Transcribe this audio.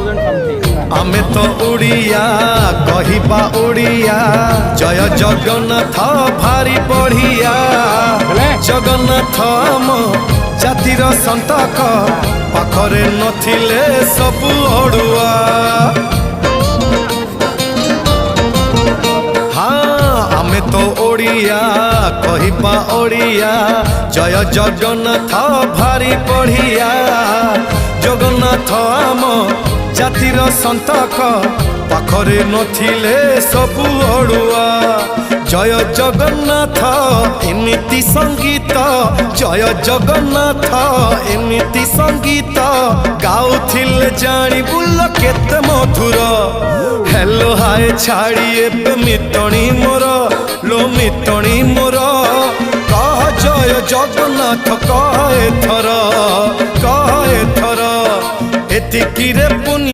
आमे तो उड़िया कहिबा उड़िया जय जगन्नाथ भारी बढ़िया जगन्नाथ मो जातिर संतक पाखरे नथिले सबु अड़ुआ हाँ आमे तो ओडिया कहिबा ओडिया जय जगन्नाथ भारी बढ़िया जगन्नाथ मो जातिर संतक पाखरे नथिले सबु अड़ुआ जय जगन्नाथ एमिति संगीत जय जगन्नाथ एमिति संगीत गाउथिले जानी बुल केते मधुर हेलो हाय छाड़ी एबे मितणी मोर लो मितणी मोर कह जय जगन्नाथ कह एथर एतिकी रे पुण्य।